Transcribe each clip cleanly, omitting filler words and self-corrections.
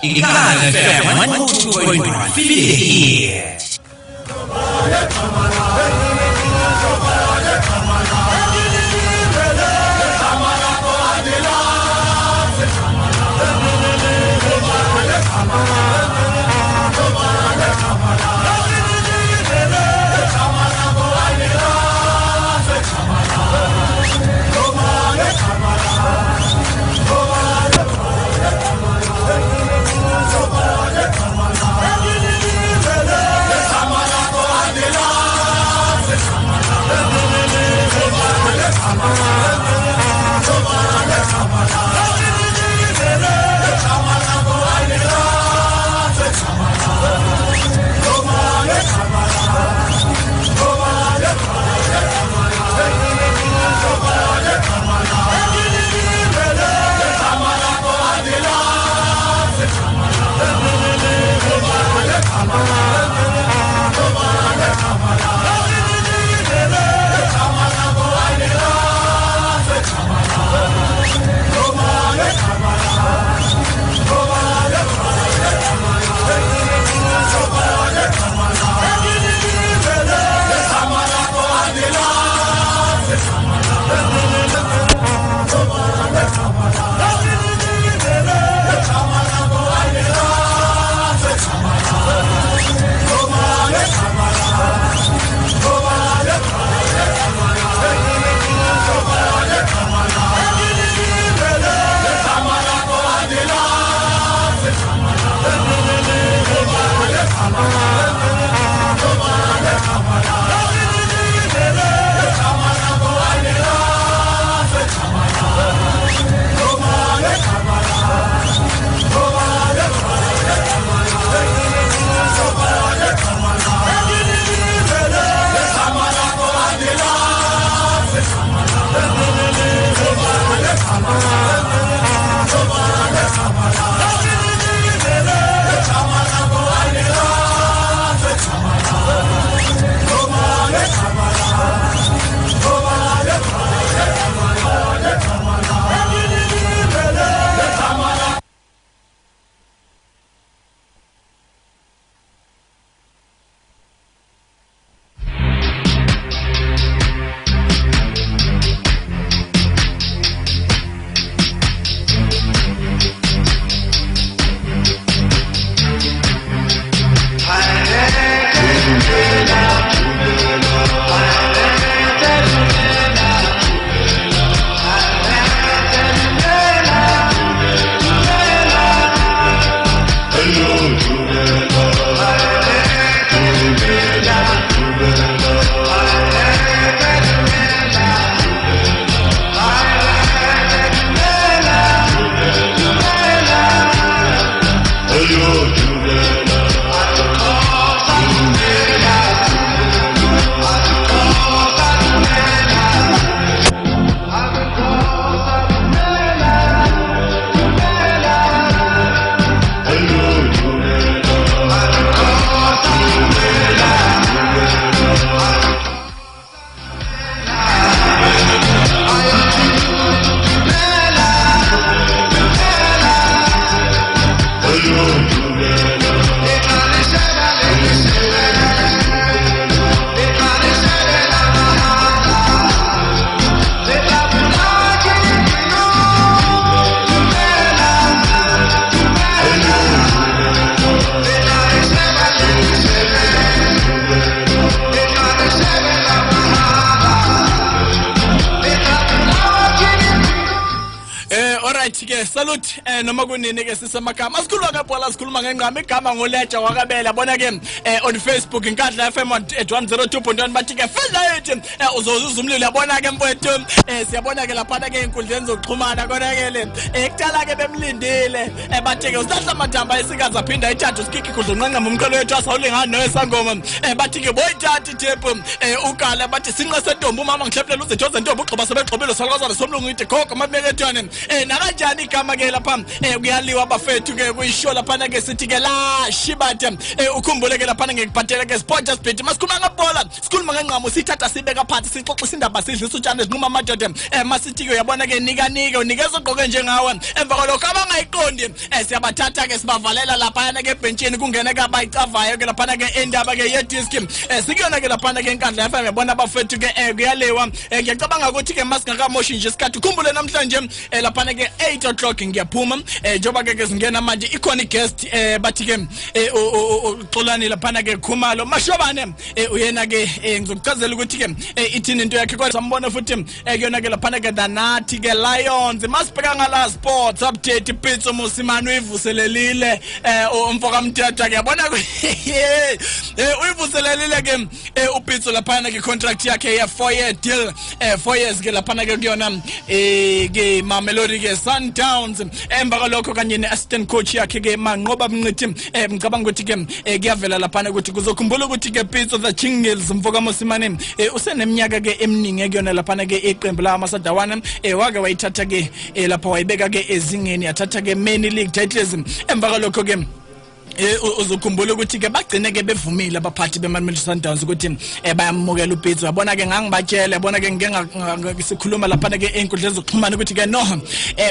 Ikhala FM 102.1 feel the ear. Salute noma kunini ke sisemagama asikhuluma ngephola sikhuluma ngengqama igama ngoLeja wakabela bona ke on Facebook inkandla FM 102.1 bathi ke fela ethi uzozuza umlilo yabona ke mfowethu siyabona ke lapha ke inkundleni zokuxhumana kona ke le ekucala ke bemlindile bathi ke usahla amadamba esikaza aphinda ithathu sikiki kudlonqanqa umqhelo wethu asawulingana noyesangoma bathi ke boyithatha ithepu ukala bathi sinqe sentombi umama ngihleplela uzethoza intombi ugxiba sebexhobelo salukazana somlungu ithi khokho mabekethwane kanjani igama ke lapha kuyaliwa bafethu ke kuyisho lapha ke sithi ke la shibate ukhumbule ke lapha ngekuphathela ke Sports Bet masikhuluma ngabhola sikhuluma ngenqamo sithatha sibeka phansi sixoxisa indaba sidlisa utshane ezinquma amadoda masithi ke uyabona ke nika unikeza ogqoke njengawe emva kwalokho abangayiqondi siyabathatha ke sibavalela lapha ke benchini kungena ke abayicavayo ke lapha ke endaba ke yedisk sikuyona ke lapha ke enkandla FM yabona bafethu ke kuyalewa ngiyacabanga ukuthi ke masingakamoshi nje isikhathi ukhumbule namhlanje lapha ke 8 o'clock ngiyaphuma njoba ke singena manje ikhona guest bathi ke uXolani lapha ke Khumalo mashobane uyena ke ngizokuchazela ukuthi ke ithini into yakhe kodwa sambona futhi kuyona ke lapha ke Danathi ke Lions masibheka ngala sports update Pitso Mosimane uyivuselelile umfoka Mthatha ke yabona uyivuselelile ke uPitso lapha ke contract yakhe ya 4-year deal 4 years ke lapha ke kuyona ke Mamelodi ke Sundowns emva kwalokho kanye ne-assistant coach yakhe ke Manqoba Mnqithi ngicabanga ukuthi ke kuyavela lapha ukuthi kuzokhumbula ukuthi ke Pitso the Chingles mfoka Mosimane useneminyaka ke eminingi kuyona lapha ke iqembu la Masadawana wake wayithatha ke lapha wayibeka ke ezingeni yathatha ke main league titles emva kwalokho ke uzokhumbula ukuthi ke bagcine ke bevumile abaphathi beMamelodi Sundowns ukuthi bayamukela uPitso yabona ke ngangibatshela yabona ke ngeke sikhuluma lapha ke enkundla zokuxhumana ukuthi ke no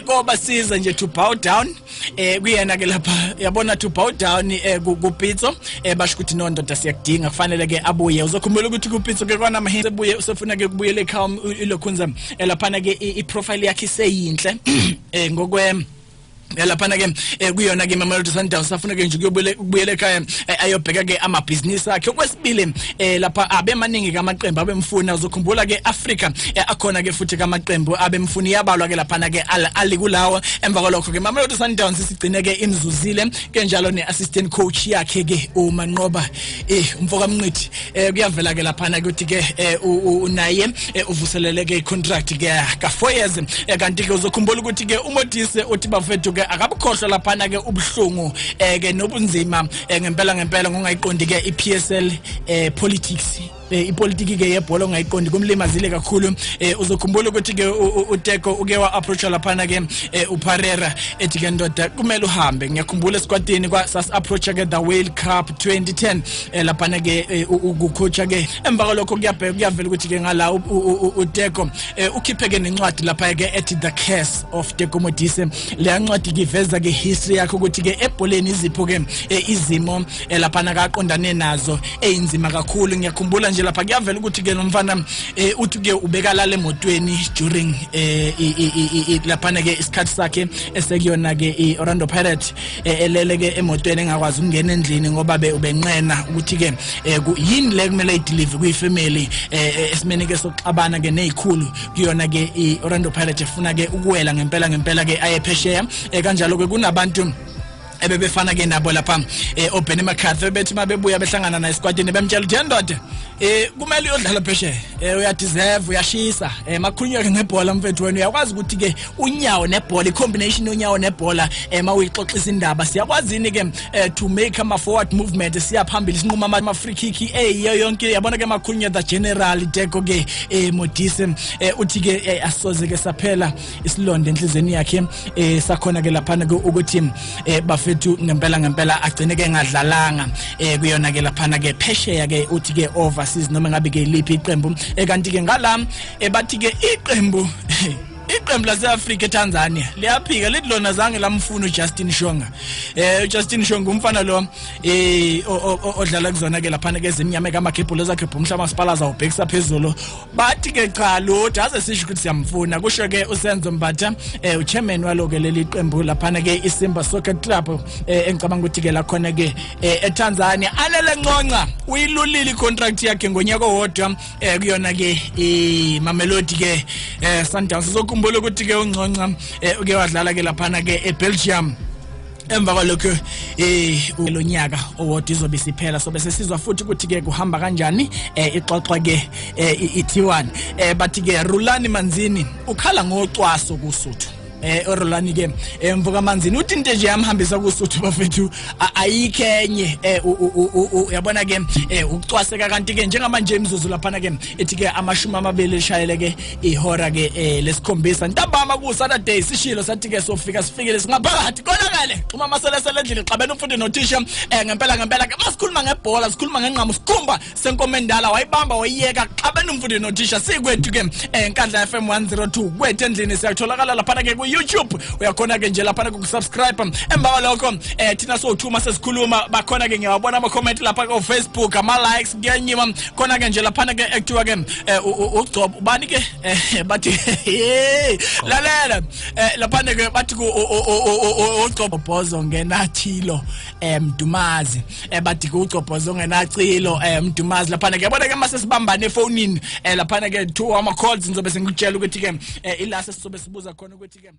koba siza nje to bow down kuyena ke lapha yabona to bow down kuPitso basho ukuthi no ndoda siyakudinga kufanele ke abuye uzokhumbula ukuthi kuPitso ke kwana mahinse buye usefuna ke kubuyele ekhaya ilokhunza lapha ke iprofile yakhe seyinhle ngokwe lapha ke kuyona ke Mamelodi Sundowns safuna ke nje ukubuyela ekhaya ayobheka ke amabhizinisi akhe okwesibili lapha abemaningi kamaqembu abemfuna uzokhumbula ke Africa akhona ke futhi kamaqembu abemfuni yabalwa ke lapha ke alikulawa emva kwalokho ke Mamelodi Sundowns sigcine ke imzuzile ke njalo neassistant coach yakhe ke uManqoba umfoka Mnqithi kuyavela ke lapha ukuthi ke unaye uvuselele ke icontract ke ka 4 years kanti ke uzokhumbula ukuthi ke uModise uthi bafethu akabukhohlwa lapha ke ubuhlungu ke nobunzima ngempela ngongayiqondi ke iPSL politics ipolitiki ke yebhola ongayiqondi kumlimazile kakhulu uzokhumbula ukuthi ke uTeko uke wa approach lapha ke uParera ethi ke ndoda kumele uhambe ngiyakhumbula esquadini kwasas approach ke the World Cup 2010 lapha ke ukucoach ke emva kwalokho kuyavela ukuthi ke ngala uTeko ukhiphe ke nencwadi lapha ke ethi the curse of Teko Modise le ncwadi kiveza ke history yakhe ukuthi ke ebholeni izipho ke izimo lapha kaqondane nazo einzima kakhulu ngiyakhumbula nje lapha kuyavela ukuthi ke nomfana uthi ke ubekalala emotweni during lapha ke isikhathi sakhe esekuyona ke iOrlando Pirates elele ke emotweni engakwazi ukungena endlini ngoba ubenqena ukuthi ke yini le kumele ideliver kuyifamily esimene ke sokuxabana ke nezikhulu kuyona ke iOrlando Pirates efuna ke ukuwela ngempela ke ayephesheya kanjalo ke kunabantu ebebefana ke nabo lapha oBenny McCarthy bethi mabebuya behlangana na esquadini bemtshela ukuthi ndoda kumele uyodlala pheshe uyadeserve uyashisa makhulunywa ke ngebhola mfethu wena uyakwazi ukuthi ke unyawo nebhola icombination yonyawo nebhola mawuyixoxisa indaba siyakwazini ke to make ama forward movement siyaphambili sinquma ama free kick yonke yabona ke makhulunywa the general Teko ke Modise uthi ke asoze ke saphela isilonde enhlizweni yakhe sakhona ke lapha ukuthi bafethu ngempela agcine ke ngadlalanga kuyona ke lapha ke phesheya ke uthi ke overseas noma ngabe ke liphi iqembu kanti ke ngala bathi ke iqembu laseAfrika eTanzania liyaphika lithi lona zange lamfuna uJustin Shonga uJustin Shonga umfana lo odlala kuzona ke lapha ke ezimnyama kamakhephulo zakhe bomhlaba masipala zawubhekisa phezulu bathi ke cha lo daze sisho ukuthi siyamfuna kusho ke uSenzo Mbatha uchairman walo ke leli qembu lapha ke iSimba Soccer Club engicabanga ukuthi ke la khona ke eTanzania alele nconca uyilulile icontract yakhe ngonyaka owodwa kuyona ke Mamelodi ke Sundowns ukhumbula ukuthi ke ungconca uke wadlala ke lapha ke eBelgium emva kwalokho lo nyaka owodwa izobe siphela so bese sizwa futhi ukuthi ke kuhamba kanjani ixoxwa ke iT1 bathi ke Rulani Manzini ukhala ngocwaso kuSuthu orolani ke emvuka manzini uthi into nje yamhambisa kusuthu bafethu ayikhenye uyabona ke ukucwaseka kanti ke njengamanje imizuzu lapha ke ethi ke amashumi amabili lishayele ke ihora ke lesikhombisa ntambama ku Saturday sishilo sathi ke sofika sifikile singaphakathi konakale uma maselesele endlini xabena umfundi nothisha ngempela ke masikhuluma ngebhola sikhuluma ngenqamu sikhumba senkomendala wayibamba wayiyeka xabena umfundi nothisha sikwethu ke enkandla FM 102 kwethu endlini siyatholakala lapha ke ku YouTube uyakhona ke nje lapha ku subscribe emba lokho thina sothuma sesikhuluma bakhona ke ngiyabona ama comment lapha ku Facebook ama likes kuyanyima khona ke nje lapha ke active ke ugcobo ubani ke bathi lalela lapha ke bathi ku ugcobo bozo ngenathilo Mdumazi bathi ku ugcobo bozo ngenacilo Mdumazi lapha ke yabona ke mase sibambane efonini lapha ke 2 ama calls ngizobe sengikutshela ukuthi ke ilase sizobe sibuza khona ukuthi ke